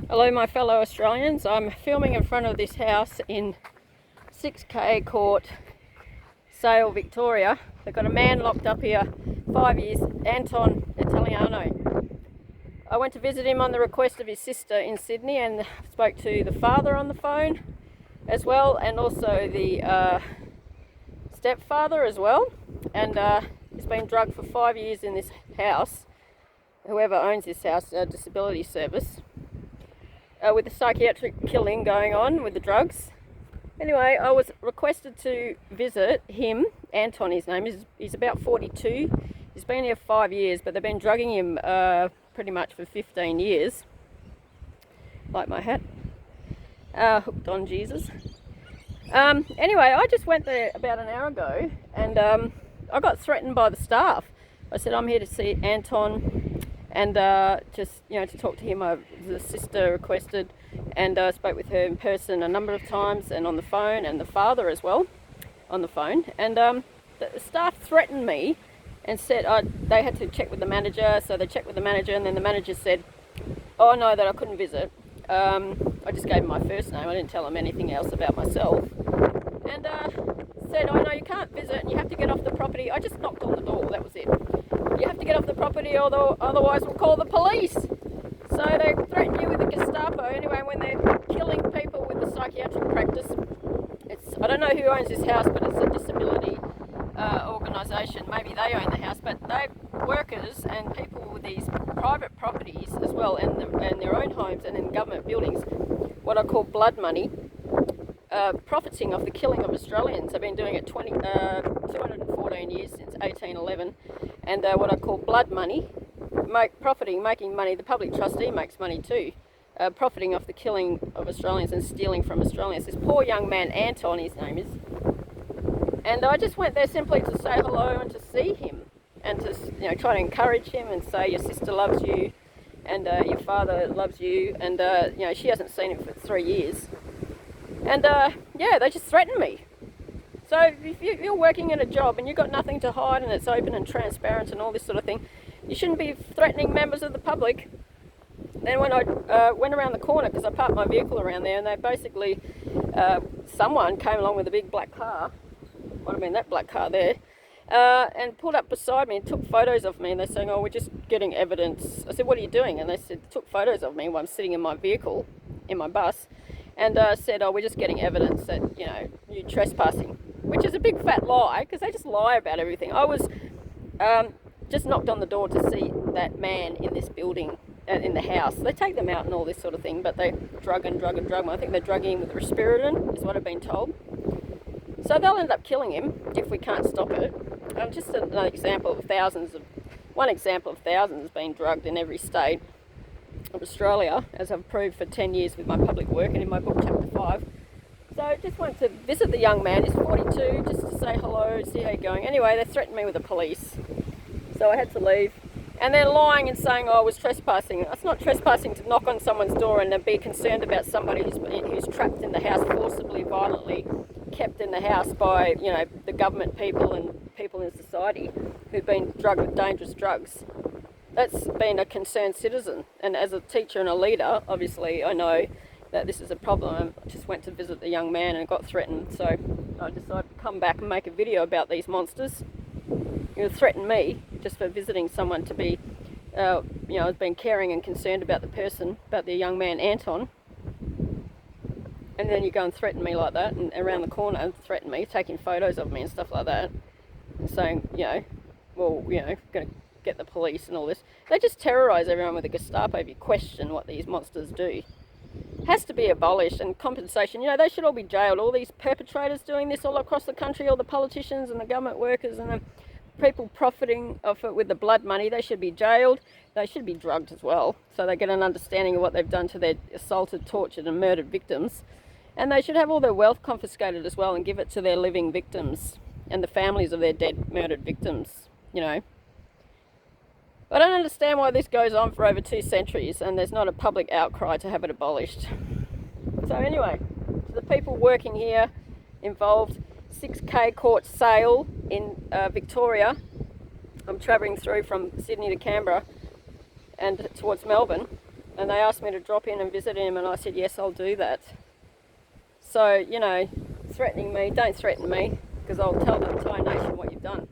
Hello my fellow Australians, I'm filming in front of this house in 6K Court, Sale, Victoria. They've got a man locked up here 5 years, Anton Italiano. I went to visit him on the request of his sister in Sydney and spoke to the father on the phone as well, and also the stepfather as well. And he's been drugged for 5 years in this house, whoever owns this house, disability service. With the psychiatric killing going on with the drugs. Anyway, I was requested to visit him. Anton, his name is. He's about 42. He's been here 5 years, but they've been drugging him pretty much for 15 years. Like my hat. Hooked on Jesus. Anyway, I just went there about an hour ago, and I got threatened by the staff. I said, I'm here to see Anton. And just, to talk to him. The sister requested, and I spoke with her in person a number of times and on the phone, and the father as well on the phone. And the staff threatened me and said they had to check with the manager. So they checked with the manager, and then the manager said, oh no, that I couldn't visit. I just gave him my first name. I didn't tell him anything else about myself. And said, oh no, you can't visit and you have to get off the property. I just knocked on the door, that was it. You have to get off the property, otherwise we'll call the police. So they threaten you with the Gestapo. Anyway, when they're killing people with the psychiatric practice, I don't know who owns this house, but it's a disability organisation. Maybe they own the house, but they workers and people with these private properties as well, and their own homes and in government buildings, what I call blood money, profiting off the killing of Australians. They've been doing it 214 years, since 1811. And what I call blood money, making money. The public trustee makes money too, profiting off the killing of Australians and stealing from Australians. This poor young man, Anton, his name is. And I just went there simply to say hello and to see him, and to try to encourage him and say your sister loves you, and your father loves you, and she hasn't seen him for 3 years. And they just threatened me. So if you're working in a job and you've got nothing to hide and it's open and transparent and all this sort of thing, you shouldn't be threatening members of the public. Then when I went around the corner, because I parked my vehicle around there, and they basically, someone came along with a big black car, might have been that black car there, and pulled up beside me and took photos of me, and they're saying, oh, we're just getting evidence. I said, what are you doing? And they said, took photos of me while I'm sitting in my vehicle, in my bus, and said, oh, we're just getting evidence that, you're trespassing. Which is a big fat lie, because they just lie about everything. I was just knocked on the door to see that man in this building, in the house. They take them out and all this sort of thing, but they drug and drug and drug him. I think they're drugging him with Risperidone, is what I've been told. So they'll end up killing him if we can't stop it. Just one example of thousands being drugged in every state of Australia, as I've proved for 10 years with my public work and in my book, Chapter 5. So I just went to visit the young man. He's 42, just to say hello, see how you're going. Anyway, they threatened me with the police, so I had to leave. And they're lying and saying, oh, I was trespassing. It's not trespassing to knock on someone's door and be concerned about somebody who's trapped in the house, forcibly, violently kept in the house by, the government people and people in society who've been drugged with dangerous drugs. That's been a concerned citizen. And as a teacher and a leader, obviously, I know that this is a problem. I just went to visit the young man and got threatened, so I decided to come back and make a video about these monsters. Threatened me just for visiting someone to be, has been caring and concerned about the person, about the young man Anton. And then you go and threaten me like that, and around the corner and threaten me, taking photos of me and stuff like that, and saying, going to get the police and all this. They just terrorise everyone with the Gestapo if you question what these monsters do. Has to be abolished, and compensation. They should all be jailed. All these perpetrators doing this all across the country, all the politicians and the government workers and the people profiting off it with the blood money, they should be jailed. They should be drugged as well, so they get an understanding of what they've done to their assaulted, tortured and murdered victims. And they should have all their wealth confiscated as well and give it to their living victims and the families of their dead, murdered victims, I don't understand why this goes on for over 2 centuries and there's not a public outcry to have it abolished. So anyway, to the people working here involved, 6K Court Sale in Victoria. I'm travelling through from Sydney to Canberra and towards Melbourne. and they asked me to drop in and visit him, and I said, yes, I'll do that. So, you know, threatening me, don't threaten me, because I'll tell the entire nation what you've done.